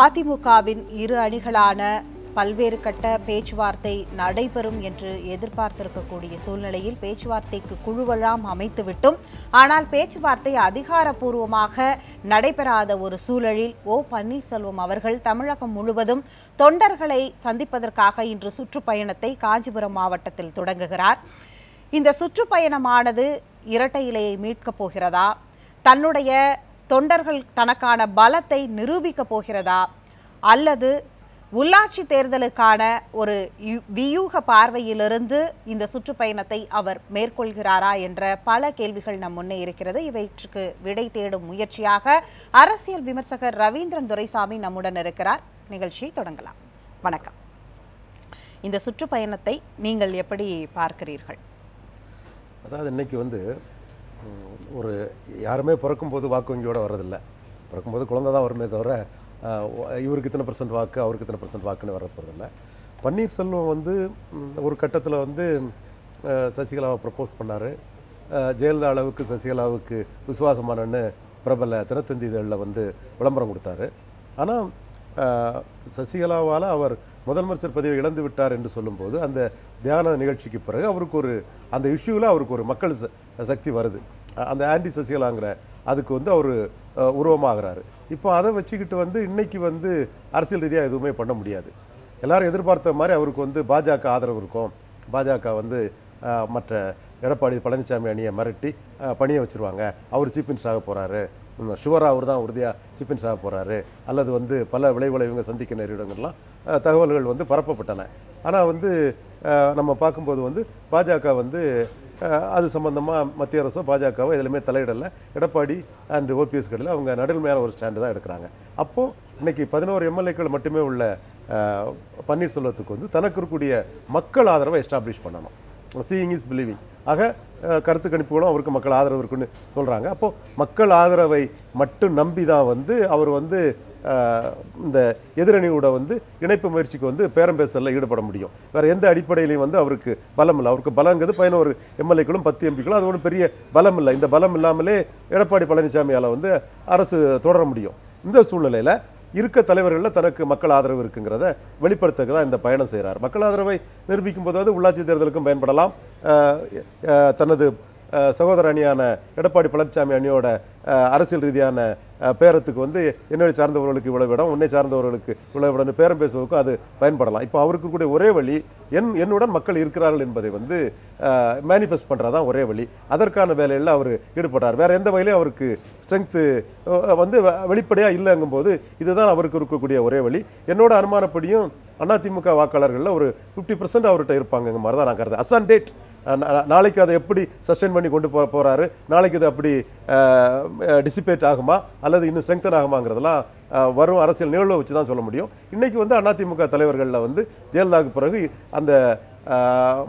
அதிமுகவின் இரு அணிகளான பல்வேறு கட்ட பேச்சுவார்த்தை நடைபெறும் என்று எதிர்பார்த்திருக்கக்கூடிய சூழ்நிலையில் பேச்சுவார்த்தைக்கு குழுவெல்லாம் அமைத்துவிட்டும் ஆனால் பேச்சுவார்த்தை அதிகாரப்பூர்வமாக நடைபெறாத ஒரு சூழலில் ஓ பன்னீர்செல்வம் அவர்கள் தமிழகம் முழுவதும் தொண்டர்களை சந்திப்பதற்காக இன்று சுற்றுப்பயணத்தை காஞ்சிபுரம் மாவட்டத்தில் தொடங்குகிறார். இந்த சுற்றுப்பயணமானது இரட்டை இலையை மீட்கப் போகிறதா, தன்னுடைய தொண்டர்கள் தனக்கான பலத்தை நிரூபிக்கப் போகிறதா, அல்லது உள்ளாட்சி தேர்தலுக்கான ஒரு வியூக பார்வையிலிருந்து இந்த சுற்றுப்பயணத்தை அவர் மேற்கொள்கிறாரா என்ற பல கேள்விகள் நம் முன்னே இருக்கிறது. இவற்றுக்கு விடை தேடும் முயற்சியாக அரசியல் விமர்சகர் ரவீந்திரன் துரைசாமி நம்முடன் இருக்கிறார். நிகழ்ச்சியை தொடங்கலாம். வணக்கம். இந்த சுற்றுப்பயணத்தை நீங்கள் எப்படி பார்க்கிறீர்கள்? அதாவது இன்னைக்கு ஒரு யாருமே பிறக்கும்போது வாக்கு வங்கியோடு வர்றதில்லை. பிறக்கும்போது குழந்தை தான் வருமே தவிர இவருக்கு இத்தனை % வாக்கு அவருக்கு இத்தனை % வாக்குன்னு வரப்போறதில்லை. பன்னீர்செல்வம் ஒரு கட்டத்தில் சசிகலாவை ப்ரப்போஸ் பண்ணார். ஜெயலலிதா அளவுக்கு சசிகலாவுக்கு விசுவாசமானன்னு பிரபல தினத்தந்தி இதழில் விளம்பரம் கொடுத்தாரு. ஆனால் சசிகலாவால் அவர் முதலமைச்சர் பதவியை இழந்து விட்டார் என்று சொல்லும்போது அந்த தியான நிகழ்ச்சிக்கு பிறகு அவருக்கு அந்த இஷ்யூவில் அவருக்கு ஒரு மக்கள் சக்தி வருது. அந்த ஆன்டி சசிகலாங்கிற அதுக்கு அவர் உருவமாகிறாரு. இப்போ அதை வச்சுக்கிட்டு இன்னைக்கு அரசியல் ரீதியாக எதுவுமே பண்ண முடியாது. எல்லாரும் எதிர்பார்த்த மாதிரி அவருக்கு பாஜக ஆதரவு இருக்கும். பாஜக மற்ற எடப்பாடி பழனிசாமி அணியை மிரட்டி பணியை வச்சுருவாங்க. அவர் சீஃப் மினிஸ்டர் ஆக போகிறாரு, ஷுவராக அவர் தான் உறுதியாக சீஃப் மினிஸ்டர் ஆக போகிறாரு, அல்லது பல விளைவுகளை இவங்க சந்திக்க நேரிடங்கள்லாம் தகவல்கள் பரப்பப்பட்டன. ஆனால் நம்ம பார்க்கும்போது பாஜக அது சம்பந்தமாக மத்திய அரசோ பாஜகவோ எதுலையுமே தலையிடலை. எடப்பாடி அண்ட் ஓபிஎஸ் கடையில் அவங்க நடுமையான ஒரு ஸ்டாண்டு தான் எடுக்கிறாங்க. அப்போது இன்றைக்கி 11 எம்எல்ஏக்கள் மட்டுமே உள்ள பன்னீர்செல்வத்துக்கு தனக்கு இருக்கக்கூடிய மக்கள் ஆதரவை எஸ்டாப்ளிஷ் பண்ணணும். Seeing is believing. ஆக கருத்து கணிப்புகளும் அவருக்கு மக்கள் ஆதரவு இருக்குன்னு சொல்கிறாங்க. அப்போது மக்கள் ஆதரவை மட்டும் நம்பி தான் அவர் இந்த எதிரணியோட இணைப்பு முயற்சிக்கு பேரம் பேசலில் ஈடுபட முடியும். வேறு எந்த அடிப்படையிலையும் அவருக்கு பலம் இல்லை. அவருக்கு பலங்கிறது 11 எம்எல்ஏக்களும் 10 எம்பிக்களும், அது ஒன்றும் பெரிய பலம் இல்லை. இந்த பலம் இல்லாமலே எடப்பாடி பழனிசாமியால் அரசு தொடர முடியும். இந்த சூழ்நிலையில் இருக்க தலைவர்களில் தனக்கு மக்கள் ஆதரவு இருக்குங்கிறத வெளிப்படுத்துக்கு தான் இந்த பயணம் செய்கிறார். மக்கள் ஆதரவை நிரூபிக்கும் போது உள்ளாட்சி தேர்தலுக்கும் பயன்படலாம். தனது சகோதர அணியான எடப்பாடி பழனிசாமி அணியோட அரசியல் ரீதியான பேரத்துக்கு என்னை சார்ந்தவர்களுக்கு இவ்வளவு இடம், உன்னை சார்ந்தவர்களுக்கு இவ்வளவு இடம் பேரம் பேசுவதற்கும் அது பயன்படலாம். இப்போ அவருக்கு கூட ஒரே வழி என்னுடன் மக்கள் இருக்கிறார்கள் என்பதை மேனிஃபெஸ்ட் பண்ணுறதான் ஒரே வழி. அதற்கான வேலையில் அவர் ஈடுபட்டார். வேறு எந்த வகையிலையும் அவருக்கு ஸ்ட்ரென்த்து வெளிப்படையாக இல்லைங்கும்போது இதுதான் அவருக்கு இருக்கக்கூடிய ஒரே வழி. என்னோட அனுமானப்படியும் அதிமுக வாக்காளர்களில் ஒரு 50% அவர்கிட்ட இருப்பாங்க மாதிரி தான் நான் கருது. அசான் டேட் நாளைக்கு அதை எப்படி சஸ்டெயின் பண்ணி கொண்டு போகிறாரு, நாளைக்கு இது அப்படி டிசிபேட் ஆகுமா அல்லது இன்னும் ஸ்ட்ரெங்தன் ஆகுமாங்கிறதெல்லாம் வரும் அரசியல் நிகழ்வை வச்சு தான் சொல்ல முடியும். இன்றைக்கி அதிமுக தலைவர்களில் ஜெயலலிதாவுக்கு பிறகு அந்த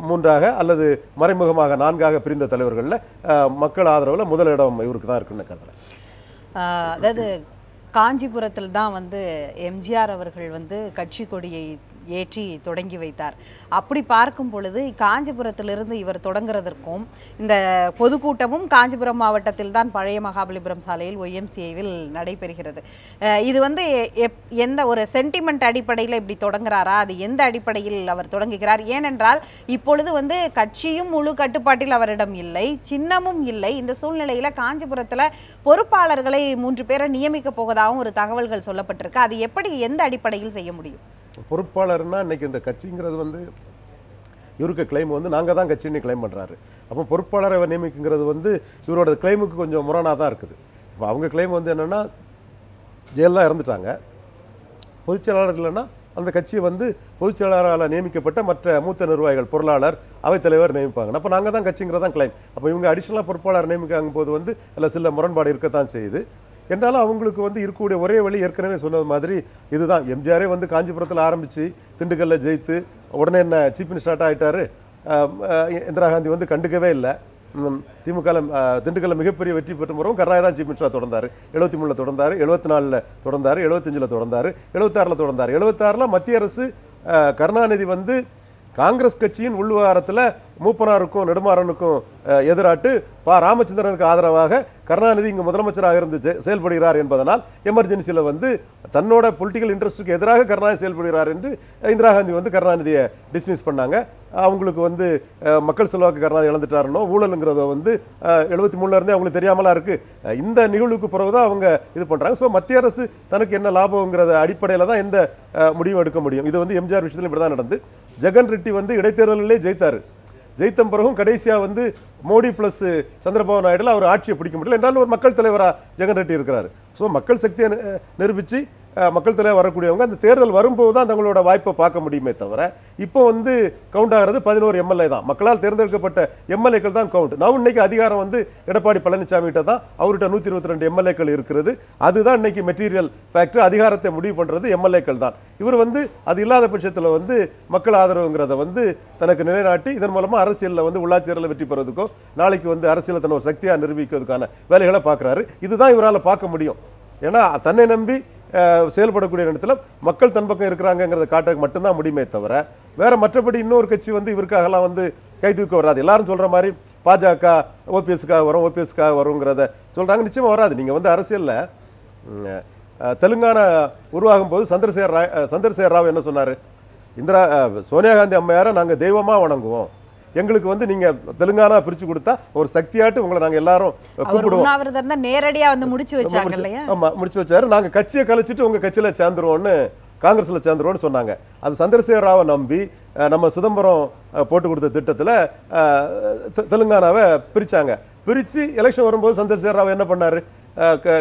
3ஆக அல்லது மறைமுகமாக 4ஆக பிரிந்த தலைவர்களில் மக்கள் ஆதரவில் முதலிடம் இவருக்கு தான் இருக்குன்னு கருதுறேன். அதாவது காஞ்சிபுரத்தில் தான் எம்ஜிஆர் அவர்கள் கட்சி கொடியை ஏற்றி தொடங்கி வைத்தார். அப்படி பார்க்கும் பொழுது காஞ்சிபுரத்திலிருந்து இவர் தொடங்குறதற்கும் இந்த பொதுக்கூட்டமும் காஞ்சிபுரம் மாவட்டத்தில் தான் பழைய மகாபலிபுரம் சாலையில் ஒய்எம்சிஏவில் நடைபெறுகிறது. இது எந்த ஒரு சென்டிமெண்ட் அடிப்படையில் இப்படி தொடங்குறாரா, அது எந்த அடிப்படையில் அவர் தொடங்குகிறார்? ஏனென்றால் இப்பொழுது கட்சியும் முழு கட்டுப்பாட்டில் அவரிடம் இல்லை, சின்னமும் இல்லை. இந்த சூழ்நிலையில் காஞ்சிபுரத்தில் பொறுப்பாளர்களை 3 பேரை நியமிக்க போவதாகவும் ஒரு தகவல்கள் சொல்லப்பட்டிருக்கு. அது எப்படி எந்த அடிப்படையில் செய்ய முடியும்? பொறுப்பாளர்னா இன்றைக்கி இந்த கட்சிங்கிறது இவருக்கு கிளைம் நாங்கள் தான் கட்சின்னு கிளைம் பண்ணுறாரு. அப்போ பொறுப்பாளரை நியமிக்குங்கிறது இவரோட கிளைமுக்கு கொஞ்சம் முரணாக தான் இருக்குது. இப்போ அவங்க கிளைம் என்னென்னா ஜெயலலிதா இறந்துட்டாங்க, பொதுச்செயலாளர் இல்லைன்னா அந்த கட்சியை பொதுச்செயலாளரால் நியமிக்கப்பட்ட மற்ற மூத்த நிர்வாகிகள், பொருளாளர், அவைத்தலைவர் நியமிப்பாங்க. அப்போ நாங்கள் தான் கட்சிங்கிறதான் கிளைம். அப்போ இவங்க அடிஷ்னலாக பொறுப்பாளர் நியமிக்காகும் போது அதில் சில முரண்பாடு இருக்கத்தான் செய்யுது. என்றாலும் அவங்களுக்கு இருக்கக்கூடிய ஒரே வழி ஏற்கனவே சொன்னது மாதிரி இதுதான். எம்ஜிஆரே காஞ்சிபுரத்தில் ஆரம்பித்து திண்டுக்கல்லில் ஜெயித்து உடனே என்ன சீஃப் மினிஸ்டர் ஆகிட்டார். இந்திரா காந்தி கண்டுக்கவே இல்லை. திமுக திண்டுக்கல்ல மிகப்பெரிய வெற்றி பெற்ற முறையும் கருணாநிதி தான் சீஃப் மினிஸ்டராக தொடர்ந்தார். 73 தொடர்ந்தார், 74 தொடர்ந்தார், 75 தொடர்ந்தார், 76 தொடர்ந்தார். 76 மத்திய அரசு கருணாநிதி காங்கிரஸ் கட்சியின் உள்விவகாரத்தில் மூப்பனாருக்கும் நெடுமாறனுக்கும் எதிராட்டு ராமச்சந்திரனுக்கு ஆதரவாக கருணாநிதி இங்கு முதலமைச்சராக இருந்து செயல்படுகிறார் என்பதனால் எமர்ஜென்சியில் வந்து தன்னோட பொலிட்டிக்கல் இன்ட்ரெஸ்ட்டுக்கு எதிராக கருணாநிதி செயல்படுகிறார் என்று இந்திரா காந்தி வந்து கருணாநிதியை டிஸ்மிஸ் பண்ணாங்க. அவங்களுக்கு வந்து மக்கள் செல்வாக்கு கருணாநிதி இழந்துட்டாருனோ ஊழலுங்கிறத வந்து 73 இருந்தே அவங்களுக்கு தெரியாமலாம் இருக்குது. இந்த நிகழ்வுக்கு பிறகு தான் அவங்க இது பண்ணுறாங்க. ஸோ மத்திய அரசு தனக்கு என்ன லாபங்கிறத அடிப்படையில் தான் எந்த முடிவும் எடுக்க முடியும். இது வந்து எம்ஜிஆர் விஷயத்தில் இப்படி தான் நடந்து. ஜெகன் ரெட்டி வந்து இடைத்தேர்தலிலே ஜெயித்தார். ஜெயித்த பிறகும் கடைசியாக வந்து மோடி ப்ளஸ் சந்திரபாபு நாயுடுல அவர் ஆட்சியை பிடிக்க முடியல. என்றாலும் ஒரு மக்கள் தலைவராக ஜெகன் ரெட்டி இருக்கிறார். ஸோ மக்கள் சக்தியை நிரூபித்து மக்கள் தலைவர் வரக்கூடியவங்க அந்த தேர்தல் வரும்போது தான் தங்களோட வாய்ப்பை பார்க்க முடியுமே தவிர இப்போ வந்து கவுண்ட் ஆகிறது 11 எம்எல்ஏ தான். மக்களால் தேர்ந்தெடுக்கப்பட்ட எம்எல்ஏக்கள் தான் கவுண்ட். நான் இன்னைக்கு அதிகாரம் வந்து எடப்பாடி பழனிசாமி கிட்ட தான். அவர்கிட்ட 122 எம்எல்ஏக்கள் இருக்கிறது. அதுதான் இன்னைக்கு மெட்டீரியல் ஃபேக்டர். அதிகாரத்தை முடிவு பண்ணுறது எம்எல்ஏக்கள் தான். இவர் வந்து அது இல்லாத பட்சத்தில் வந்து மக்கள் ஆதரவுங்கிறத வந்து தனக்கு நிலைநாட்டி இதன் மூலமாக அரசியலில் வந்து உள்ளாட்சி தேர்தலில் வெற்றி பெறதுக்கோ நாளைக்கு வந்து அரசியலை தன்னை ஒரு சக்தியாக நிரூபிக்கிறதுக்கான வேலைகளை பார்க்குறாரு. இதுதான் இவரால் பார்க்க முடியும். ஏன்னா தன்னை நம்பி செயல்படக்கூடிய இடத்துல மக்கள் தன் பக்கம் இருக்கிறாங்கிறத காட்ட மட்டும்தான் முடியுமே தவிர வேற மற்றபடி இன்னொரு கட்சி வந்து இவருக்காகலாம் வந்து கை தூக்க வராது. எல்லாரும் சொல்ற மாதிரி பாஜக ஓபிஎஸ்க்காக வரும் ஓபிஎஸ்க்காக வருங்கிறத சொல்றாங்க. நிச்சயமா வராது. நீங்க வந்து அரசியல்ல தெலுங்கானா உருவாகும் போது சந்திரசேகர் ராவ் என்ன சொன்னாரு? சோனியா காந்தி அம்மையாரை நாங்க தெய்வமா வணங்குவோம். எங்களுக்கு வந்து நீங்க தெலுங்கானா பிரிச்சு கொடுத்தா ஒரு சக்தியாட்டு உங்களை நாங்க எல்லாரும் கூப்பிடுவோம். நேரடியா வந்து முடிச்சு வச்சாங்க இல்லையா? ஆமா முடிச்சு வச்சாரு. நாங்க கட்சியை கலைச்சிட்டு உங்க கட்சியில சேர்ந்துருவோம்னு காங்கிரஸ்ல சேர்ந்துருவோம்னு சொன்னாங்க. அது சந்திரசேகர் ராவை நம்பி நம்ம சிதம்பரம் போட்டு கொடுத்த திட்டத்தில் தெலுங்கானாவை பிரிச்சாங்க. பிரித்து எலெக்ஷன் வரும்போது சந்திரசேகர் ராவ் என்ன பண்ணாரு?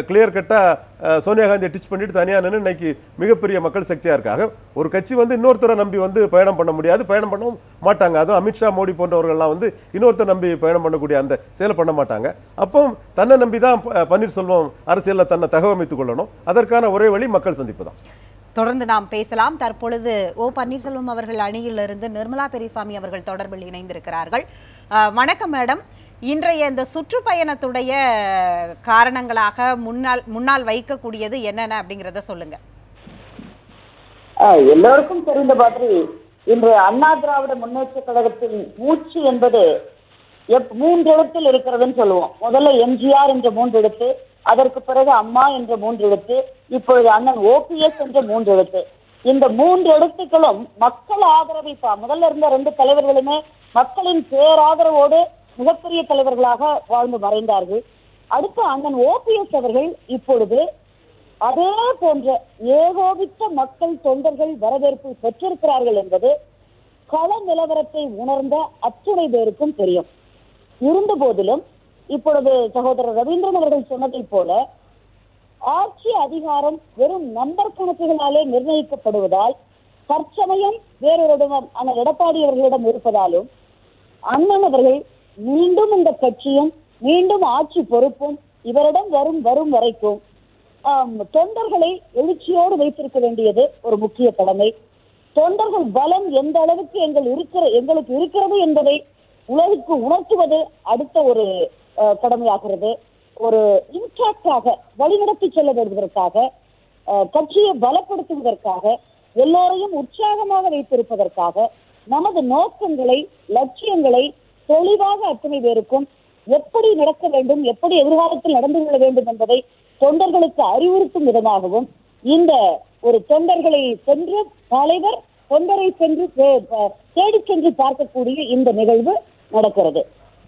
கிளியர் கட்டாக சோனியா காந்தியை டிச் பண்ணிட்டு தனியாக நின்று இன்னைக்கு மிகப்பெரிய மக்கள் சக்தியாக இருக்காங்க. ஒரு கட்சி வந்து இன்னொருத்தரை நம்பி வந்து பயணம் பண்ண முடியாது, பயணம் பண்ணவும் மாட்டாங்க. அதுவும் அமித்ஷா மோடி போன்றவர்கள்லாம் வந்து இன்னொருத்தர் நம்பி பயணம் பண்ணக்கூடிய அந்த செயலை பண்ண மாட்டாங்க. அப்போ தன்னை நம்பி தான் பன்னீர்செல்வம் அரசியலில் தன்னை தகவமைத்துக் கொள்ளணும். அதற்கான ஒரே வழி மக்கள் சந்திப்பு தான். தொடர்ந்து நாம் பேசலாம். தற்பொழுது பன்னீர்செல்வம் அவர்கள் அணியிலிருந்து நிர்மலா பெரியசாமி அவர்கள் தொடர்பில் இணைந்திருக்கிறார்கள். வணக்கம் மேடம். இன்றைய இந்த சுற்றுப்பயணத்துடைய காரணங்களாக முன்னால் வைக்கக்கூடியது என்னென்ன அப்படிங்கிறத சொல்லுங்க. எல்லோருக்கும் தெரிந்த மாதிரி இன்று அண்ணா திராவிட முன்னேற்ற கழகத்தின் மூச்சு என்பது 3 எழுத்தில் இருக்கிறதுன்னு சொல்லுவோம். முதல்ல எம்ஜிஆர் என்ற 3 எழுத்து, அதற்கு பிறகு அம்மா என்ற 3 எழுத்து, இப்பொழுது அண்ணன் ஓபிஎஸ் என்ற 3 எழுத்து. இந்த 3 எழுத்துக்களும் மக்கள் ஆதரவை முதல்ல இருந்த 2 தலைவர்களுமே மக்களின் பேராதரவோடு மிகப்பெரிய தலைவர்களாக வாழ்ந்து மறைந்தார்கள். அடுத்து அண்ணன் ஓபிஎஸ் அவர்கள் இப்பொழுது அதே போன்ற ஏகோபித்த மக்கள் தொண்டர்கள் வரவேற்பு பெற்றிருக்கிறார்கள் என்பது கள நிலவரத்தை உணர்ந்த அத்துணை பேருக்கும் தெரியும். இருந்த போதிலும் இப்பொழுது சகோதரர் ரவீந்திரன் அவர்கள் சொன்னதை போல ஆட்சி அதிகாரம் வெறும் நம்பர் கணக்குகளாலே நிர்ணயிக்கப்படுவதால் தற்சமயம் வேறொருடம் அண்ணன் எடப்பாடி அவர்களிடம் இருப்பதாலும் அண்ணன் அவர்கள் மீண்டும் இந்த கட்சியும் மீண்டும் ஆட்சி பொறுப்பும் இவரிடம் வரும் வரைக்கும் தொண்டர்களை எழுச்சியோடு வைத்திருக்க வேண்டியது ஒரு முக்கிய கடமை. தொண்டர்கள் பலம் எந்த அளவுக்கு எங்களுக்கு இருக்கிறது என்பதை உலகுக்கு உணர்த்துவது அடுத்த ஒரு கடமையாகிறது. ஒரு இன்டாக்டாக வழிநடத்தி செல்ல வருவதற்காக, கட்சியை பலப்படுத்துவதற்காக, எல்லோரையும் உற்சாகமாக வைத்திருப்பதற்காக நமது நோக்கங்களை லட்சியங்களை தெளிவாக அத்தனை பேருக்கும் எப்படி நடக்க வேண்டும், எப்படி எதிர்காலத்தில் நடந்து கொள்ள வேண்டும் என்பதை தொண்டர்களுக்கு அறிவுறுத்தும் விதமாகவும் இந்த ஒரு தொண்டர்களை சென்று தலைவர் தொண்டரை சென்று தேடி சென்று பார்க்கக்கூடிய இந்த நிகழ்வு நடக்கிறது.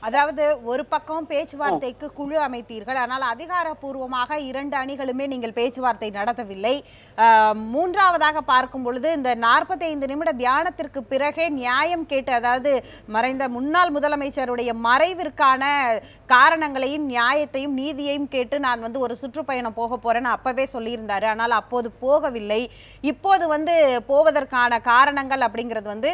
அதாவது ஒரு பக்கம் பேச்சுவார்த்தைக்கு குழு அமைத்தீர்கள், ஆனால் அதிகாரப்பூர்வமாக 2 அணிகளுமே நீங்கள் பேச்சுவார்த்தை நடத்தவில்லை. மூன்றாவதாக பார்க்கும் பொழுது இந்த 45 நிமிட தியானத்திற்கு பிறகே நியாயம் கேட்டு, அதாவது மறைந்த முன்னாள் முதலமைச்சருடைய மறைவிற்கான காரணங்களையும் நியாயத்தையும் நீதியையும் கேட்டு நான் வந்து ஒரு சுற்றுப்பயணம் போக போறேன்னு அப்பவே சொல்லியிருந்தாரு. ஆனால் அப்போது போகவில்லை. இப்போது வந்து போவதற்கான காரணங்கள் அப்படிங்கிறது வந்து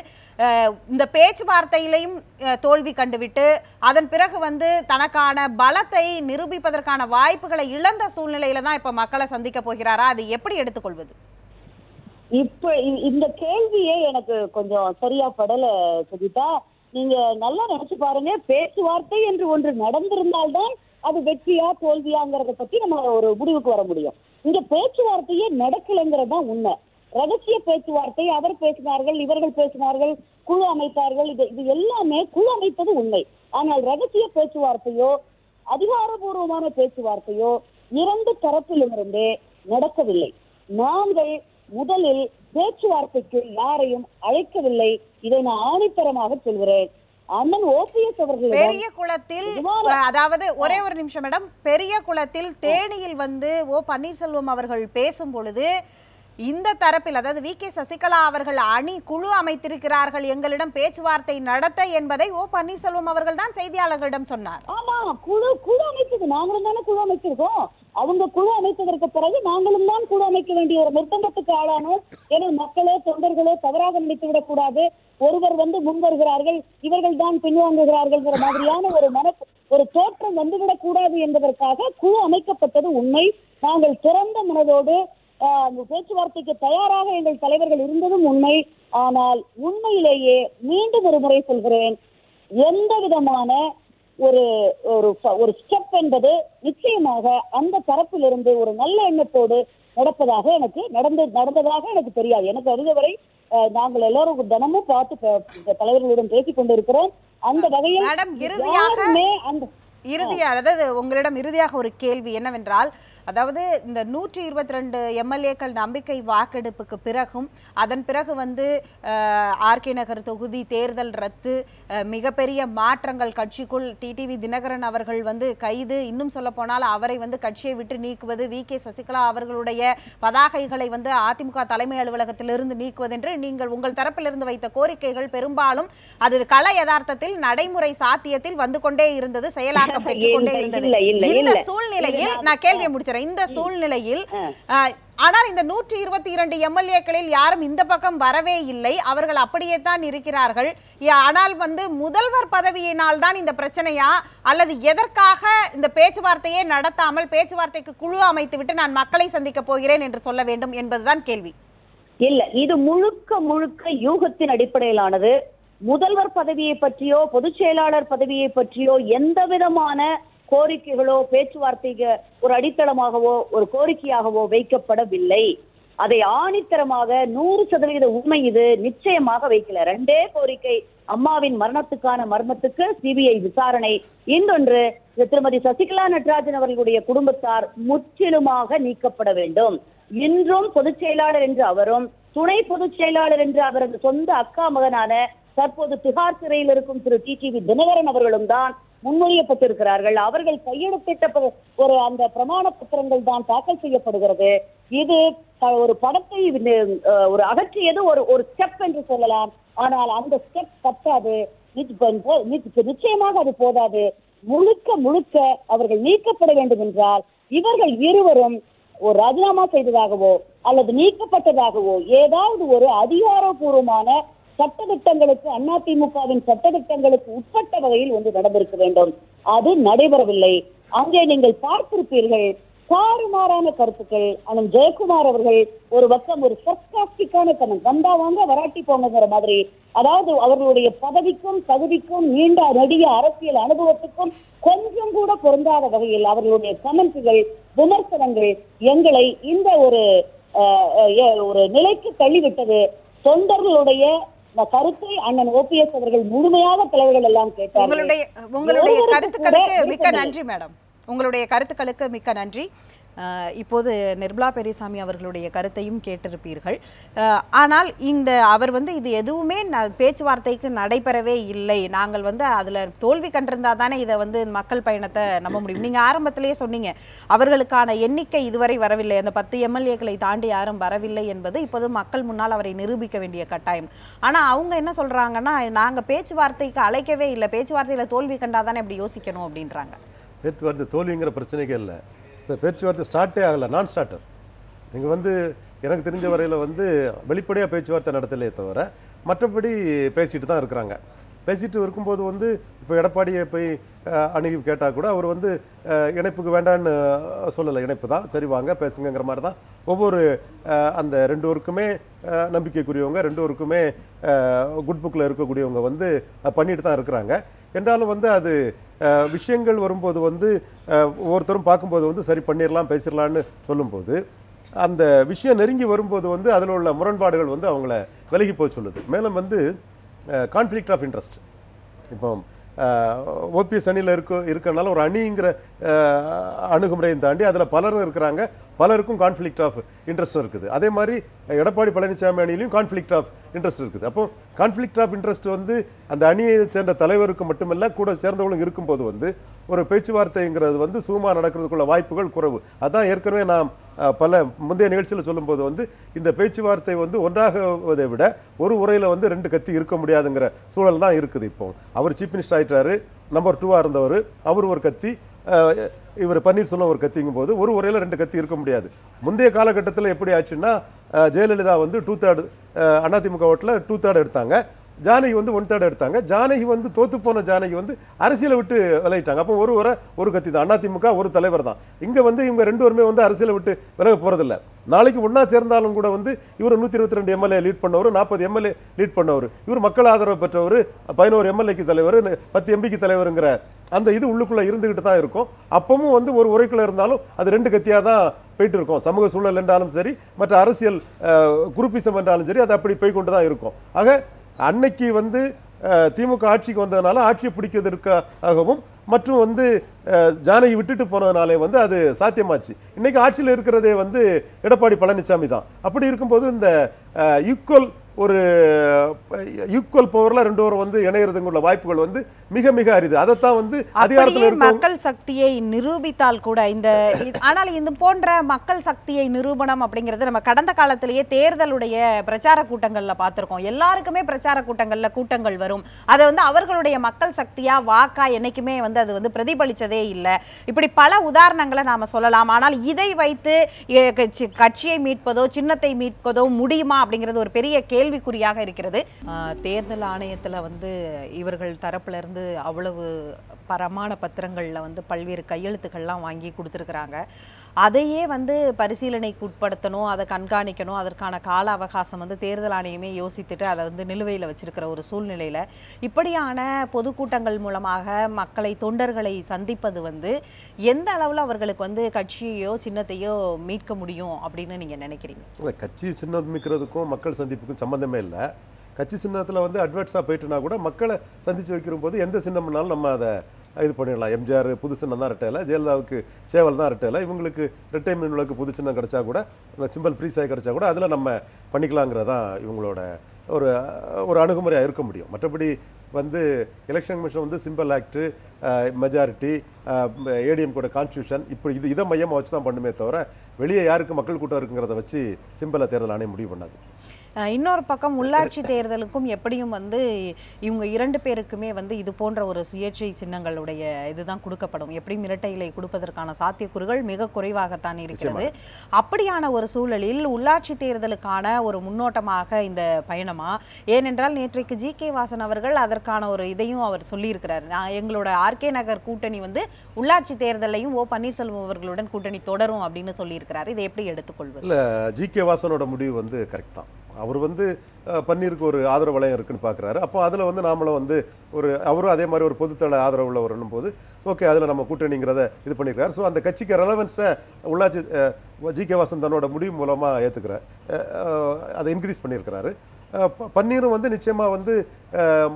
இந்த பேச்சுவார்த்தையிலையும் தோல்வி கண்டுவிட்டு அதன் பிறகு வந்து தனக்கான பலத்தை நிரூபிப்பதற்கான வாய்ப்புகளை இழந்த சூழ்நிலையில தான் இப்ப மக்களை சந்திக்க போகிறாரா? அதை எப்படி எடுத்துக்கொள்வது? இப்ப இந்த கேள்வியே எனக்கு கொஞ்சம் சரியா படல சுஜிதா. நீங்க நல்லா நினைச்சு பாருங்க, பேச்சுவார்த்தை என்று ஒன்று நடந்திருந்தால்தான் அது வெற்றியா தோல்வியாங்கிறத பத்தி நம்ம ஒரு முடிவுக்கு வர முடியும். இங்க பேச்சுவார்த்தையே நடக்கலைங்கிறது தான் உண்மை. ரகசிய பேச்சுவார்த்தை, அவர் பேசினார்கள், இவர்கள் பேசினார்கள், குழு அமைத்தார்கள், இது எல்லாமே குழு அமைப்பது உண்மை. ஆனால் ரகசிய பேச்சுவார்த்தையோ அதிகாரபூர்வமான பேச்சுவார்த்தையோ இரண்டு தரப்பிலுமிருந்தே நடக்கவில்லை. நாங்கள் முதலில் பேச்சுவார்த்தைக்கு யாரையும் அழைக்கவில்லை. இதை நான் ஆணித்தரமாக சொல்கிறேன். அண்ணன் ஓபிஎஸ் அவர்கள் பெரிய குளத்தில், அதாவது ஒரே ஒரு நிமிஷம் மேடம், பெரிய குளத்தில் தேனியில் வந்து ஓ பன்னீர்செல்வம் அவர்கள் பேசும் பொழுது இந்த தரப்பில், அதாவது வி.கே. சசிகலா அவர்கள் அணி குழு அமைத்திருக்கிறார்கள் எங்களிடம் பேச்சுவார்த்தை நடத்த என்பதை ஓ பன்னீர்செல்வம் அவர்கள் தான் செய்தியாளர்களிடம் சொன்னார். ஆமா, குழு அமைத்தது நாங்களும் தானே குழு அமைச்சிருக்கோம். அவங்க குழு அமைத்ததற்கு பிறகு நாங்களும் தான் குழு அமைக்க வேண்டிய ஒரு நிர்பந்தத்துக்கு ஆளானோம். ஏன்னா மக்களோ தொண்டர்களோ தவறாக நினைத்து விடக்கூடாது. ஒருவர் முன் வருகிறார்கள், இவர்கள் தான் பின்வாங்குகிறார்கள் மாதிரியான ஒரு தோற்றம் வந்துவிடக் கூடாது என்பதற்காக குழு அமைக்கப்பட்டது உண்மை. நாங்கள் திறந்த மனதோடு பேச்சுவார்த்தைக்கு தயாராக எங்கள் தலைவர்கள் இருந்ததும் உண்மை. ஆனால் உண்மையிலேயே மீண்டும் ஒரு முறை சொல்கிறேன், எந்த விதமான ஒரு ஸ்டெப் என்பது நிச்சயமாக அந்த தரப்பிலிருந்து ஒரு நல்ல எண்ணத்தோடு நடந்ததாக எனக்கு தெரியாது. எனக்கு அறிந்தவரை நாங்கள் எல்லாரும் தினமும் பார்த்து தலைவர்களுடன் பேசிக் கொண்டிருக்கிறோம். அந்த வகையில் அதாவது உங்களிடம் இறுதியாக ஒரு கேள்வி என்னவென்றால், அதாவது இந்த 122 எம்எல்ஏக்கள் நம்பிக்கை வாக்கெடுப்புக்கு பிறகும் அதன் பிறகு ஆர்கே நகர் தொகுதி தேர்தல் ரத்து, மிகப்பெரிய மாற்றங்கள் கட்சிக்குள், டிடிவி தினகரன் அவர்கள் கைது, இன்னும் சொல்ல போனால் அவரை கட்சியை விட்டு நீக்குவது, வி.கே. சசிகலா அவர்களுடைய பதாகைகளை அதிமுக தலைமை அலுவலகத்திலிருந்து நீக்குவது என்று நீங்கள் உங்கள் தரப்பிலிருந்து வைத்த கோரிக்கைகள் பெரும்பாலும் அது கள யதார்த்தத்தில் நடைமுறை சாத்தியத்தில் வந்து கொண்டே இருந்தது, செயலாக்கம் பெற்றுக் கொண்டே இருந்தது. இந்த சூழ்நிலையில் நான் கேள்வியை முடிச்சிடறேன். இந்த சூழ்நிலையில் ஆனால் இந்த 122 எம்எல்ஏக்களில் யாரும் இந்த பக்கம் வரவே இல்லை, அவர்கள் அப்படியே தான் இருக்கிறார்கள். ஆனால் முதல்வர் பதவியினால் தான் இந்த பிரச்சனையா, அல்லது எதற்காக இந்த பேச்சுவார்த்தையே நடத்தாமல் பேச்சுவார்த்தைக்கு குழு அமைத்து விட்டு நான் மக்களை சந்திக்க போகிறேன் என்று சொல்ல வேண்டும் என்பதுதான் கேள்வி. இல்ல, இது முழுக்க யூகத்தின் அடிப்படையிலானது. முதல்வர் பதவியை பற்றியோ பொதுச் செயலாளர் பதவியை பற்றியோ எந்த விதமான கோரிக்கைகளோ பேச்சுவார்த்தைக்கு ஒரு அடித்தளமாகவோ ஒரு கோரிக்கையாகவோ வைக்கப்படவில்லை. அதை ஆணித்தரமாக 100% உண்மை இது நிச்சயமாக வைக்கல. ரெண்டே கோரிக்கை, அம்மாவின் மரணத்துக்கான மர்மத்துக்கு சிபிஐ விசாரணை, இன்னொன்று திருமதி சசிகலா நடராஜன் அவர்களுடைய குடும்பத்தார் முற்றிலுமாக நீக்கப்பட வேண்டும். இன்றும் பொதுச் செயலாளர் என்று அவரும் துணை பொதுச் செயலாளர் என்று அவரது சொந்த அக்கா மகனான தற்போது திகார் சிறையில் இருக்கும் திரு டிடிவி தினகரன் அவர்களும் தான் முன்மொழியப்பட்டிருக்கிறார்கள். அவர்கள் கையெழுத்திட்ட அந்த பிரமாண பத்திரங்கள் தான் தாக்கல் செய்யப்படுகிறது. இது ஒரு படத்தை ஒரு அகற்றியது ஒரு ஸ்டெப் என்று சொல்லலாம். ஆனால் அந்த ஸ்டெப் பத்தாது, நிச்சயமாக அது போதாது. முழுக்க அவர்கள் நீக்கப்பட வேண்டும் என்றால் இவர்கள் இருவரும் ஒரு ராஜினாமா செய்ததாகவோ அல்லது நீக்கப்பட்டதாகவோ ஏதாவது ஒரு அதிகாரப்பூர்வமான சட்டத்திட்டங்களுக்கு, அதிமுகவின் சட்டத்திட்டங்களுக்கு உட்பட்ட வகையில் நடந்திருக்க வேண்டும். அது நடைபெறவில்லை. அங்கே நீங்கள் பார்த்திருப்பீர்கள், தாறுமாறான கருத்துக்கள். அண்ணன் ஜெயக்குமார் அவர்கள் ஒரு பக்கம் ஒரு சர்க்காஸ்டிக்கான வந்தா வாங்க வராட்டி போங்கிற மாதிரி, அதாவது அவர்களுடைய பதவிக்கும் தகுதிக்கும் நீண்ட நெடிய அரசியல் அனுபவத்துக்கும் கொஞ்சம் கூட பொருந்தாத வகையில் அவர்களுடைய கமெண்ட்கள், விமர்சனங்கள் எங்களை இந்த ஒரு நிலைக்கு தள்ளிவிட்டது. தொண்டர்களுடைய கருத்தை அண்ணன் ஓபிஎஸ் அவர்கள் முழுமையாக தலைவர்கள் எல்லாம் கேட்டார்கள். உங்களுடைய கருத்துக்களுக்கு மிக்க நன்றி மேடம். உங்களுடைய கருத்துக்களுக்கு மிக்க நன்றி. இப்போது நிர்மலா பெரியசாமி அவர்களுடைய கருத்தையும் கேட்டிருப்பீர்கள். ஆனால் அவர் இது எதுவுமே பேச்சுவார்த்தைக்கு நடைபெறவே இல்லை, நாங்கள் அதில் தோல்வி கண்டிருந்தா தானே இதை மக்கள் பயணத்தை நம்ப முடியும். நீங்கள் ஆரம்பத்திலேயே சொன்னீங்க அவர்களுக்கான எண்ணிக்கை இதுவரை வரவில்லை, அந்த 10 எம்எல்ஏக்களை தாண்டி யாரும் வரவில்லை என்பது இப்போது மக்கள் முன்னால் அவரை நிரூபிக்க வேண்டிய கட்டாயம். ஆனால் அவங்க என்ன சொல்கிறாங்கன்னா, நாங்கள் பேச்சுவார்த்தைக்கு அழைக்கவே இல்லை, பேச்சுவார்த்தையில் தோல்வி கண்டா தானே இப்படி யோசிக்கணும் அப்படின்றாங்க. பேச்சுவார்த்தை தோல்விங்கிற பிரச்சனைக்கே இல்லை. இப்போ பேச்சுவார்த்தை ஸ்டார்ட்டே ஆகலை, நான் ஸ்டார்டர். நீங்கள் எனக்கு தெரிஞ்ச வரையில் வெளிப்படையாக பேச்சுவார்த்தை நடத்தலையே தவிர மற்றபடி பேசிட்டு தான் இருக்கிறாங்க. பேசிட்டு இருக்கும்போது இப்போ எடப்பாடியை போய் அணுகி கேட்டால் கூட அவர் இணைப்புக்கு வேண்டான்னு சொல்லலை, இணைப்பு தான் சரி வாங்க பேசுங்கிற மாதிரி தான் ஒவ்வொரு அந்த 2 பேருக்குமே நம்பிக்கைக்குரியவங்க, 2 பேருக்குமே குட் புக்கில் இருக்கக்கூடியவங்க பண்ணிட்டு தான் இருக்கிறாங்க. என்றாலும் அது விஷயங்கள் வரும்போது ஒவ்வொருத்தரும் பார்க்கும்போது சரி பண்ணிடலாம் பேசிடலான்னு சொல்லும்போது அந்த விஷயம் நெருங்கி வரும்போது வந்து அதில் உள்ள முரண்பாடுகள் வந்து அவங்கள விலகி போய் சொல்லுது. மேலும் வந்து கான்ஃப்ளிக்ட் ஆஃப் இன்ட்ரெஸ்ட். இப்போ ஓபிஎஸ் அணியில் இருக்கனால ஒரு அணிங்கிற அணுகுமுறையும் தாண்டி அதில் பலரும் இருக்கிறாங்க, பலருக்கும் கான்ஃப்ளிக்ட் ஆஃப் இன்ட்ரெஸ்ட் இருக்குது. அதே மாதிரி எடப்பாடி பழனிசாமி அணியிலையும் கான்ஃப்ளிக்ட் ஆஃப் இன்ட்ரெஸ்ட் இருக்குது. அப்போ கான்ஃப்ளிக்ட் ஆஃப் இன்ட்ரெஸ்ட் வந்து அந்த அணியை சேர்ந்த தலைவருக்கு மட்டுமல்ல, கூட சேர்ந்தவங்களும் இருக்கும்போது வந்து ஒரு பேச்சுவார்த்தைங்கிறது வந்து சுகமாக நடக்கிறதுக்குள்ள வாய்ப்புகள் குறைவு. அதான் ஏற்கனவே நாம் பல முந்தைய நிகழ்ச்சியில் சொல்லும்போது வந்து இந்த பேச்சுவார்த்தை வந்து ஒன்றாகுவதை விட ஒரு உரையில் வந்து 2 கத்தி இருக்க முடியாதுங்கிற சூழல் தான் இருக்குது. இப்போ அவர் சீஃப் மினிஸ்டர் ஆகிட்டாரு, நம்பர் 2ஆக இருந்தவர், அவர் ஒரு கத்தி, இவர் பன்னீர்செல்வம் ஒரு கத்திங்கும் போது ஒரு உரையில் 2 கத்தி இருக்க முடியாது. முந்தைய காலகட்டத்தில் எப்படி ஆச்சுன்னா ஜெயலலிதா வந்து 2/3 அதிமுக ஓட்டில் 2/3 எடுத்தாங்க, ஜானகி வந்து 1/3 எடுத்தாங்க. ஜானகி வந்து தோத்து போன ஜானகி வந்து அரசியலை விட்டு விலகிட்டாங்க. அப்போ ஒரு கத்தி தான், அதிமுக ஒரு தலைவர் தான். இங்கே வந்து இவங்க 2 பேருமே வந்து அரசியலை விட்டு விலக போகிறதில்ல. நாளைக்கு ஒன்றா சேர்ந்தாலும் கூட வந்து இவர் 122 எம்எல்ஏ லீட் பண்ணவர், 40 எம்எல்ஏ லீட் பண்ணவர், இவர் மக்கள் ஆதரவு பெற்றவர், 11 எம்எல்ஏக்கு தலைவர், 10 எம்பிக்கு தலைவருங்கிற அந்த இது உள்ளுக்குள்ளே இருந்துக்கிட்டு தான் இருக்கும். அப்பவும் வந்து ஒரு உரைக்குள்ளே இருந்தாலும் அது 2 கத்தியாக தான் போயிட்டு இருக்கும். சமூக சூழல் என்றாலும் சரி, மற்ற அரசியல் குரூப்பிசம் என்றாலும் சரி, அது அப்படி போய்கொண்டு தான் இருக்கும். ஆக அன்னைக்கு வந்து திமுக ஆட்சிக்கு வந்ததுனால ஆட்சியை பிடிக்கிறதுக்காகவும் மற்றும் வந்து ஜானகி விட்டுட்டு போனதுனாலே வந்து அது சாத்தியமாச்சு. இன்னைக்கு ஆட்சியில் இருக்கிறதே வந்து எடப்பாடி பழனிசாமி தான். அப்படி இருக்கும்போது இந்த ஈக்குவல் பவர்ல 2 பேரும் வந்து இணையறதுக்குள்ள வாய்ப்புகள் வந்து மிக மிக அரிது. அதைத்தான் வந்து அதிகாரத்தில் இருக்க மக்கள் சக்தியை நிரூபித்தால் கூட ஆனால் இந்த போன்ற மக்கள் சக்தியை நிரூபணம் அப்படிங்கிறது நம்ம கடந்த காலத்திலேயே தேர்தலுடைய பிரச்சார கூட்டங்கள்ல பார்த்திருக்கோம். எல்லாருக்குமே பிரச்சார கூட்டங்கள் வரும். அதை வந்து அவர்களுடைய மக்கள் சக்தியா வாக்கா என்னைக்குமே வந்து அது வந்து பிரதிபலிச்சதே இல்லை. இப்படி பல உதாரணங்களை நாம சொல்லலாம். ஆனால் இதை வைத்து கட்சியை மீட்பதோ சின்னத்தை மீட்பதோ முடியுமா அப்படிங்கிறது ஒரு பெரிய கேள்விக்குறியாக இருக்கிறது. தேர்தல் ஆணையத்தில் வந்து இவர்கள் தரப்புல இருந்து அவ்வளவு பிரமாண பத்திரங்கள்ல வந்து பல்வேறு கையெழுத்துக்கள்லாம் வாங்கி கொடுத்துருக்குறாங்க. அதையே வந்து பரிசீலனைக்கு உட்படுத்தணும், அதை கண்காணிக்கணும், அதற்கான கால அவகாசம் வந்து தேர்தல் ஆணையமே யோசித்துட்டு அதை வந்து நிலுவையில் வச்சிருக்கிற ஒரு சூழ்நிலையில் இப்படியான பொதுக்கூட்டங்கள் மூலமாக மக்களை தொண்டர்களை சந்திப்பது வந்து எந்த அளவில் அவர்களுக்கு வந்து கட்சியையோ சின்னத்தையோ மீட்க முடியும் அப்படின்னு நீங்கள் நினைக்கிறீங்க? இல்லை, கட்சி சின்னம் மீட்கிறதுக்கும் மக்கள் சந்திப்புக்கும் சம்மந்தமே இல்லை. கட்சி சின்னத்தில் வந்து அட்வான்ஸாக போயிட்டுனா கூட மக்களை சந்தித்து வைக்கிற போது எந்த சின்னம்னாலும் நம்ம அதை இது பண்ணிடலாம். எம்ஜிஆர் புது சின்னம் தான் ரெட்டையில, ஜெயலலிதாவுக்கு சேவல் தான் ரெட்டையில, இவங்களுக்கு ரெட்டை மீன்களுக்கு புது சின்னம் கிடச்சா கூட, அந்த சிம்பிள் ப்ரீஸாக கிடச்சா கூட அதில் நம்ம பண்ணிக்கலாங்கிறதான் இவங்களோட ஒரு அணுகுமுறையாக இருக்க முடியும். மற்றபடி வந்து எலெக்ஷன் கமிஷன் வந்து சிம்பிள் ஆக்டு, மெஜாரிட்டி, ஏடிஎம் கூட கான்ஸ்டியூஷன், இப்படி இதை மையமாக வச்சு தான் பண்ணுமே தவிர வெளியே யாருக்கு மக்கள் கூட்டம் இருக்குங்கிறத வச்சு சிம்பிளாக தேர்தல் ஆணையம் முடிவு பண்ணாது. இன்னொரு பக்கம் உள்ளாட்சி தேர்தலுக்கும் எப்படியும் வந்து இவங்க 2 பேருக்குமே வந்து இது போன்ற ஒரு சுயேட்சை சின்னங்களுடைய இதுதான் கொடுக்கப்படும். எப்படியும் இரட்டை இலை கொடுப்பதற்கான சாத்தியக்கூறுகள் மிக குறைவாகத்தான் இருக்கிறது. அப்படியான ஒரு சூழலில் உள்ளாட்சி தேர்தலுக்கான ஒரு முன்னோட்டமாக இந்த பயணமா? ஏனென்றால் நேற்றைக்கு ஜி.கே. வாசன் அவர்கள் அதற்கான ஒரு இதையும் அவர் சொல்லியிருக்கிறார். எங்களோட ஆர்கே நகர் கூட்டணி வந்து உள்ளாட்சி தேர்தலையும் பன்னீர்செல்வம் அவர்களுடன் கூட்டணி தொடரும் அப்படின்னு சொல்லியிருக்கிறார். இதை எப்படி எடுத்துக்கொள்வது? இல்லை, ஜி.கே. வாசனோட முடிவு வந்து கரெக்ட் தான். அவர் வந்து பன்னீருக்கு ஒரு ஆதரவு வளையம் இருக்குன்னு பார்க்குறாரு. அப்போ அதில் வந்து நாமளும் வந்து அவரும் அதே மாதிரி ஒரு பொதுத்தள ஆதரவு உள்ளவர்னும் போது ஓகே, அதில் நம்ம கூட்டணிங்கிறத இது பண்ணியிருக்காரு. ஸோ அந்த கட்சிக்கு ரெலவன்ஸை உள்ளாட்சி ஜி.கே. வாசன் தன்னோட முடிவு மூலமாக ஏற்றுக்கிறார், அதை இன்க்ரீஸ் பண்ணியிருக்கிறாரு. பன்னீரும் வந்து நிச்சயமாக வந்து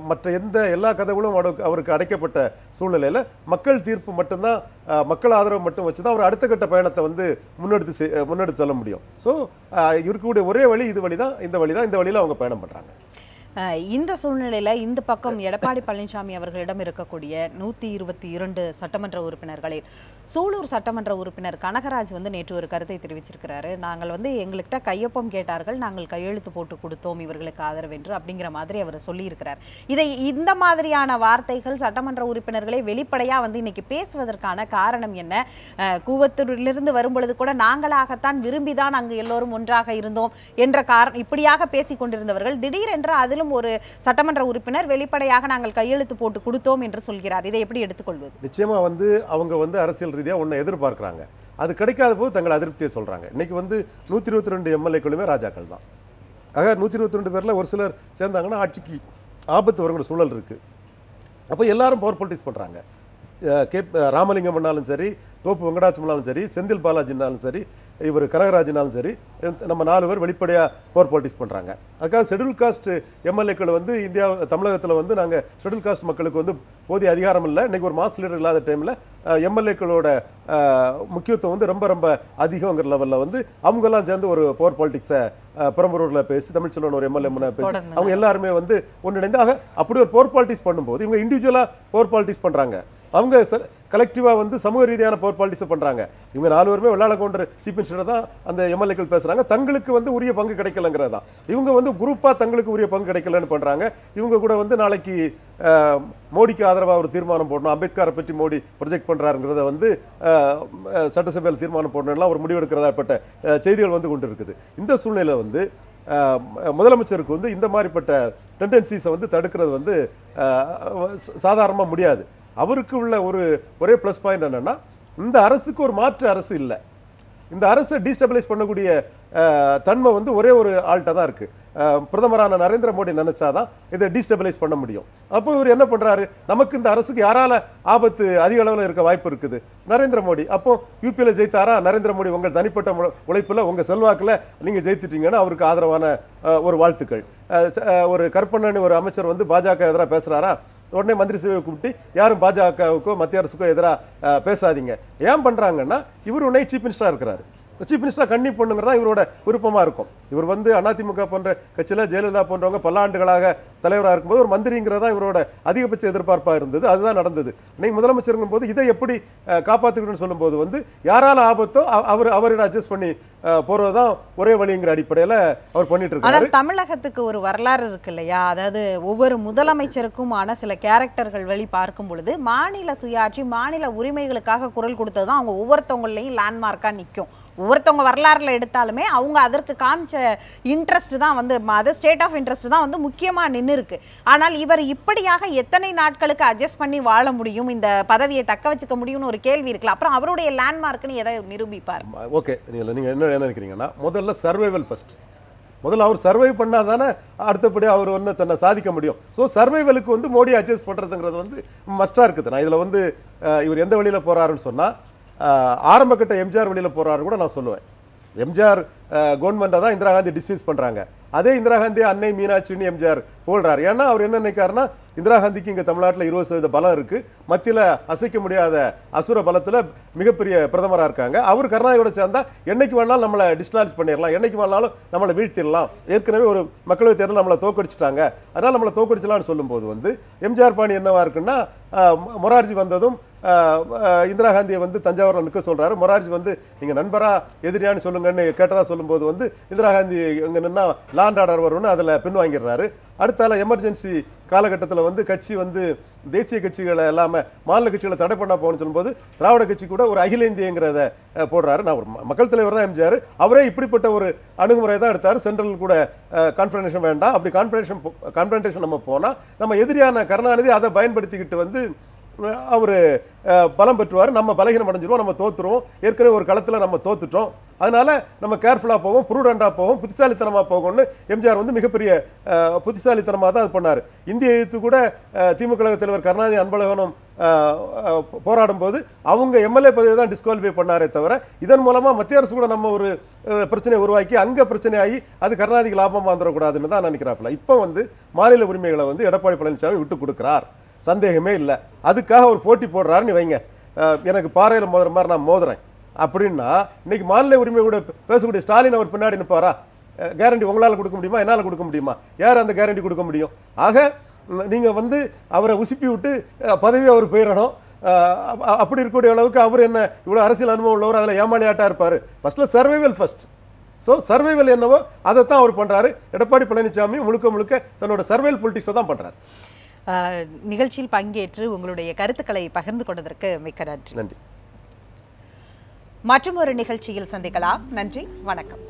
மற்ற எல்லா கதவுகளும் அவருக்கு அடைக்கப்பட்ட சூழ்நிலையில் மக்கள் தீர்ப்பு மட்டும்தான், மக்கள் ஆதரவு மட்டும் வச்சு தான் அவர் அடுத்த கட்ட பயணத்தை வந்து முன்னெடுத்து செல்ல முடியும். ஸோ இருக்கக்கூடிய ஒரே வழி இந்த வழியில் அவங்க பயணம் பண்ணுறாங்க. இந்த சூழ்நிலையில் இந்த பக்கம் எடப்பாடி பழனிசாமி அவர்களிடம் இருக்கக்கூடிய 122 சட்டமன்ற உறுப்பினர்களில் சூலூர் சட்டமன்ற உறுப்பினர் கனகராஜ் வந்து நேற்று ஒரு கருத்தை தெரிவிச்சிருக்கிறாரு. நாங்கள் வந்து எங்கள்கிட்ட கையொப்பம் கேட்டார்கள், நாங்கள் கையெழுத்து போட்டு கொடுத்தோம் இவர்களுக்கு ஆதரவென்று அப்படிங்கிற மாதிரி அவர் சொல்லியிருக்கிறார். இந்த மாதிரியான வார்த்தைகள் சட்டமன்ற உறுப்பினர்களை வெளிப்படையாக வந்து இன்னைக்கு பேசுவதற்கான காரணம் என்ன? கூவத்தூரிலிருந்து வரும்பொழுது கூட நாங்களாகத்தான் விரும்பிதான் அங்கு எல்லோரும் ஒன்றாக இருந்தோம் என்ற இப்படியாக பேசிக் கொண்டிருந்தவர்கள் திடீரென்று அதிலும் ஒரு சட்டமன்ற உறுப்பினர் வெளிப்படையாக நாங்கள் கையெழுத்து போட்டு கொடுத்தோம் என்று சொல்கிறார். இதை எப்படி எடுத்துக்கொள்வது? நிச்சயமா வந்து அவங்க வந்து அரசியல் ரீதியாக ஒன்றை எதிர்பார்க்குறாங்க, அது கிடைக்காத போது தங்கள் அதிருப்தியை சொல்றாங்க. இன்னைக்கு வந்து 122 எம்எல்ஏக்களுமே ராஜாக்கள் தான். ஆக 122 பேரில் ஒரு சிலர் சேர்ந்தாங்கன்னா ஆட்சிக்கு ஆபத்து வருங்கிற சூழல் இருக்கு. அப்போ எல்லாரும் பவர் பொலிட்டிக்ஸ் பண்ணுறாங்க. கே ராமலிங்கம் பண்ணாலும் சரி, தோப்பு வெங்கடாச்சலம்னாலும் சரி, செந்தில் பாலாஜினாலும் சரி, இவர் கனகராஜனாலும் சரி, நம்ம 4 பேர் வெளிப்படையாக போர் பாலிட்டிக்ஸ் பண்ணுறாங்க. அதுக்காக ஷெட்யூல் காஸ்ட் எம்எல்ஏக்கள் வந்து இந்தியா தமிழகத்தில் வந்து நாங்கள் ஷெட்யூல் காஸ்ட் மக்களுக்கு வந்து போதிய அதிகாரம் இல்லை, இன்றைக்கி ஒரு மாஸ் லீடர் இல்லாத டைமில் எம்எல்ஏக்களோட முக்கியத்துவம் வந்து ரொம்ப ரொம்ப அதிகங்கிற லெவலில் வந்து அவங்கெல்லாம் சேர்ந்து ஒரு போர் பாலிட்டிக்ஸை பெரம்பலூரில் பேசி, தமிழ்ச்செல்வன் ஒரு எம்எல்ஏ முன்னே பேசி அவங்க எல்லாருமே வந்து ஒன்றிணைந்து அப்படி ஒரு போர் பாலிட்டிக்ஸ் பண்ணும்போது இவங்க இண்டிவிஜுவலாக போர் பாலிட்டிக்ஸ் பண்ணுறாங்க. அவங்க கலெக்டிவாக வந்து சமூக ரீதியான போர் பாலிட்டிக்ஸை பண்ணுறாங்க. இவங்க 4 பேருமே வெள்ளாள கவுண்டர் சீஃப் மினிஸ்டர் தான் அந்த எம்எல்ஏக்கள் பேசுகிறாங்க. தங்களுக்கு வந்து உரிய பங்கு கிடைக்கலங்கிறது தான். இவங்க வந்து குரூப்பாக தங்களுக்கு உரிய பங்கு கிடைக்கலன்னு பண்ணுறாங்க. இவங்க கூட வந்து நாளைக்கு மோடிக்கு ஆதரவாக ஒரு தீர்மானம் போடணும், அம்பேத்கரை பற்றி மோடி ப்ரொஜெக்ட் பண்ணுறாருங்கிறத வந்து சட்டசபையில் தீர்மானம் போடணும்லாம் ஒரு முடிவெடுக்கிறதாப்பட்ட செய்திகள் வந்து கொண்டு இருக்குது. இந்த சூழ்நிலை வந்து முதலமைச்சருக்கு வந்து இந்த மாதிரிப்பட்ட டெண்டன்சிஸை வந்து தடுக்கிறது வந்து சாதாரணமாக முடியாது. அவருக்கு உள்ள ஒரே ப்ளஸ் பாயிண்ட் என்னென்னா, இந்த அரசுக்கு ஒரு மாற்று அரசு இல்லை. இந்த அரசை டீஸ்டபிளைஸ் பண்ணக்கூடிய தன்மை வந்து ஒரே ஒரு ஆள்கிட்ட தான் இருக்குது. பிரதமரான நரேந்திர மோடி நினைச்சாதான் இதை டீஸ்டபிளைஸ் பண்ண முடியும். அப்போ இவர் என்ன பண்ணுறாரு, நமக்கு இந்த அரசுக்கு யாரால ஆபத்து அதிக அளவில் இருக்க வாய்ப்பு இருக்குது? நரேந்திர மோடி. அப்போ யூபியில் ஜெயித்தாரா நரேந்திர மோடி? உங்கள் தனிப்பட்ட உழைப்பில் உங்கள் செல்வாக்கில் நீங்கள் ஜெயித்துட்டீங்கன்னு அவருக்கு ஆதரவான ஒரு வாழ்த்துக்கள். ஒரு கருப்பண்ணன் ஒரு அமைச்சர் வந்து பாஜக எதிராக பேசுகிறாரா, உடனே மந்திரி சபையை கூப்பிட்டு யாரும் பாஜகவுக்கோ மத்திய அரசுக்கோ எதிராக பேசாதீங்க. ஏன் பண்ணுறாங்கன்னா, இவர் உடனே சீஃப் மினிஸ்டராக இருக்கிறாரு. சீஃப் மினிஸ்டராக கண்ணி பண்ணுங்கிறதா இவரோட விருப்பமாக இருக்கும். இவர் வந்து அதிமுக போன்ற கட்சியில் ஜெயலலிதா போன்றவங்க பல ஆண்டுகளாக தலைவராக இருக்கும்போது ஒரு மந்திரிங்கிறதா இவரோட அதிகபட்ச எதிர்பார்ப்பாக இருந்தது. அதுதான் நடந்தது. இன்னைக்கு முதலமைச்சருங்கும் போது இதை எப்படி காப்பாற்றிக்கணும்னு சொல்லும்போது வந்து யாரால ஆபத்தோ அவரோட அட்ஜஸ்ட் பண்ணி போகிறது தான் ஒரே வழிங்கிற அடிப்படையில் அவர் பண்ணிட்டு இருக்காரு. ஆனால் தமிழகத்துக்கு ஒரு வரலாறு இருக்கு இல்லையா? அதாவது ஒவ்வொரு முதலமைச்சருக்குமான சில கேரக்டர்கள் வழி பார்க்கும் பொழுது மாநில சுயாட்சி, மாநில உரிமைகளுக்காக குரல் கொடுத்தது தான் அவங்க ஒவ்வொருத்தவங்களையும் லேண்ட்மார்க்காக நிற்கும். ஒவ்வொருத்தவங்க வரலாறுல எடுத்தாலுமே அவங்க அதற்கு காமிச்ச இன்ட்ரெஸ்ட் தான் வந்து அது ஸ்டேட் ஆஃப் இன்ட்ரெஸ்ட் தான் வந்து முக்கியமாக நின்று இருக்கு. ஆனால் இவர் இப்படியாக எத்தனை நாட்களுக்கு அட்ஜஸ்ட் பண்ணி வாழ முடியும், இந்த பதவியை தக்க வச்சுக்க முடியும்னு ஒரு கேள்வி இருக்குல்ல. அப்புறம் அவருடைய லேண்ட்மார்க்னு எதை நிரூபிப்பார்? ஓகே, நீங்கள் என்ன நினைக்கிறீங்கன்னா, முதல்ல சர்வைவல் ஃபர்ஸ்ட். முதல்ல அவர் சர்வை பண்ணால் தானே அடுத்தபடி அவர் வந்து தன்னை சாதிக்க முடியும். ஸோ சர்வைவலுக்கு வந்து மோடி அட்ஜஸ்ட் பண்ணுறதுங்கிறது வந்து மஸ்டாக இருக்குது. நான் இதில் வந்து இவர் எந்த வழியில் போகிறாருன்னு சொன்னால், ஆரம்ப கட்ட எம்ஜிஆர் வழியில் போகிறாரு கூட நான் சொல்லுவேன். எம்ஜிஆர் கவர்மெண்ட்டை தான் இந்திரா காந்தி டிஸ்மிஸ் பண்ணுறாங்க. அதே இந்திரா காந்தி அன்னை மீனாட்சின்னு எம்ஜிஆர் போல்றாரு. ஏன்னா அவர் என்ன நினைக்காருன்னா, இந்திரா காந்திக்கு இங்கே தமிழ்நாட்டில் 20% பலம் இருக்குது, மத்தியில் அசைக்க முடியாத அசுர பலத்தில் மிகப்பெரிய பிரதமராக இருக்காங்க. அவர் கருணாநிதியோட சேர்ந்தா என்னைக்கு வேணாலும் நம்மளை டிஸ்லார்ஜ் பண்ணிடலாம், என்னைக்கு வேணாலும் நம்மளை வீழ்த்திடலாம். ஏற்கனவே ஒரு மக்களவைத் தேர்தல் நம்மளை தோக்கடிச்சிட்டாங்க, அதனால் நம்மளை தோக்கடிச்சலாம்னு சொல்லும்போது வந்து எம்ஜிஆர் பாணி என்னவா இருக்குன்னா, மொரார்ஜி வந்ததும் இந்திரா காந்தியை வந்து தஞ்சாவூரில் நிற்க சொல்கிறாரு. மொரார்ஜி வந்து நீங்கள் நண்பரா எதிரியான்னு சொல்லுங்கன்னு கேட்டதாக சொல்லும்போது வந்து இந்திரா காந்தி இங்கே நின்னா லாண்ட் ஆர்டர் வரும்னு அதில் பின் வாங்கிடுறாரு. அடுத்தால எமர்ஜென்சி காலகட்டத்தில் வந்து கட்சி வந்து தேசிய கட்சிகளை எல்லாமே மாநில கட்சிகளை தடை பண்ண போகணும்னு சொல்லும்போது திராவிட கட்சி கூட ஒரு அகில இந்தியங்கிறத போடுறாரு. நான் ஒரு மக்கள் தலைவர் தான் எம்ஜிஆர், அவரே இப்படிப்பட்ட ஒரு அணுகுமுறை தான் எடுத்தார். சென்ட்ரல் கூட கான்ஃபரன்டேஷன் வேண்டாம், அப்படி கான்ஃபரன்டேஷன் நம்ம போனால் நம்ம எதிரியான கருணாநிதி அதை பயன்படுத்திக்கிட்டு வந்து அவர் பலம் பெற்றுவார், நம்ம பலகீனம் அடைஞ்சிருவோம், நம்ம தோற்றுருவோம். ஏற்கனவே ஒரு களத்தில் நம்ம தோத்துட்டோம், அதனால நம்ம கேர்ஃபுல்லாக போவோம், ப்ரூடண்டாக போவோம், புத்திசாலித்தனமாக போகும்னு எம்ஜிஆர் வந்து மிகப்பெரிய புத்திசாலித்தனமாக தான் அது பண்ணார். இந்திய எதிர்த்து கூட திமுக தலைவர் கருணாநிதி அன்பழகனும் போராடும் போது அவங்க எம்எல்ஏ பதவியை தான் டிஸ்குவாலிஃபை பண்ணாரே தவிர, இதன் மூலமாக மத்திய அரசு கூட நம்ம ஒரு பிரச்சனையை உருவாக்கி அங்கே பிரச்சனையாகி அது கருணாநிதிக்கு லாபமாக வந்துடக்கூடாதுன்னு தான் நினைக்கிறாப்புல. இப்போ வந்து மாநில உரிமைகளை வந்து எடப்பாடி பழனிசாமி விட்டு கொடுக்குறார், சந்தேகமே இல்லை. அதுக்காக ஒரு போட்டி போடுறாருன்னு வைங்க, எனக்கு பாறையில் மோதுற மாதிரி நான் மோதுறேன் அப்படின்னா இன்னைக்கு மாநில உரிமை கூட பேசக்கூடிய ஸ்டாலின் அவர் பின்னாடி நிற்பாரா? கேரண்டி உங்களால் கொடுக்க முடியுமா, என்னால் கொடுக்க முடியுமா? யார் அந்த கேரண்டி கொடுக்க முடியும்? ஆக நீங்கள் வந்து அவரை உசுப்பி விட்டு பதவி அவர் போயிடணும். அப்படி இருக்கக்கூடிய அளவுக்கு அவர் என்ன இவ்வளோ அரசியல் அனுபவம் உள்ளவர், அதில் ஏமாளி ஆட்டா இருப்பார். ஃபர்ஸ்ட்டில் சர்வைவல் ஃபர்ஸ்ட். ஸோ சர்வைவல் என்னவோ அதைத்தான் அவர் பண்ணுறாரு. எடப்பாடி பழனிசாமி முழுக்க முழுக்க தன்னோட சர்வைவல் பொலிட்டிக்ஸை தான் பண்ணுறாரு. நிகழ்ச்சியில் பங்கேற்று உங்களுடைய கருத்துக்களை பகிர்ந்து கொண்டதற்கு மிக்க நன்றி. நன்றி. மற்றும் ஒரு நிகழ்ச்சியில் சந்திக்கலாம். நன்றி, வணக்கம்.